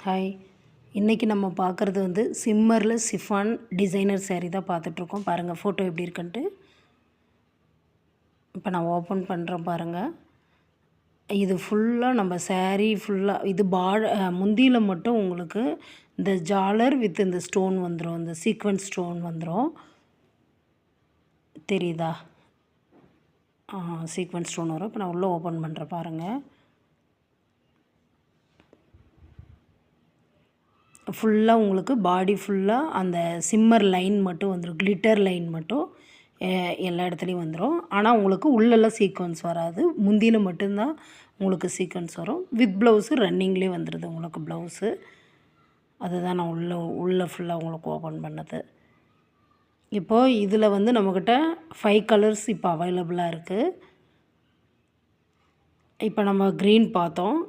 Hi. இன்றைக்கி நம்ம பார்க்குறது வந்து சிம்மரில் சிஃபான் டிசைனர் saree தான் பார்த்துட்ருக்கோம். பாருங்கள் ஃபோட்டோ எப்படி இருக்குன்ட்டு. இப்போ நான் ஓப்பன் பண்ணுறேன் பாருங்கள். இது ஃபுல்லாக நம்ம saree ஃபுல்லாக இது முந்தியில் மட்டும் உங்களுக்கு இந்த ஜாலர் வித் இந்த ஸ்டோன் வந்துடும், இந்த சீக்வென்ஸ் ஸ்டோன் வந்துடும். தெரியுதா? சீக்வென்ஸ் ஸ்டோன் வரும். இப்போ நான் உள்ளே ஓப்பன் பண்ணுறேன் பாருங்கள். ஃபுல்லாக உங்களுக்கு பாடி ஃபுல்லாக அந்த சிம்மர் லைன் மட்டும் வந்துடும், கிளிட்டர் லைன் மட்டும் எல்லா இடத்துலையும் வந்துடும். ஆனால் உங்களுக்கு உள்ளெல்லாம் சீக்வன்ஸ் வராது, முந்தியில் மட்டும்தான் உங்களுக்கு சீக்வன்ஸ் வரும். வித் ப்ளவுஸு ரன்னிங்லேயே வந்துடுது உங்களுக்கு ப்ளவுஸு. அதுதான் நான் உள்ளே ஃபுல்லாக உங்களுக்கு ஓப்பன் பண்ணது. இப்போது இதில் வந்து நம்மக்கிட்ட 5 கலர்ஸ் இப்போ அவைலபிளாக இருக்குது. இப்போ நம்ம க்ரீன் பார்த்தோம்,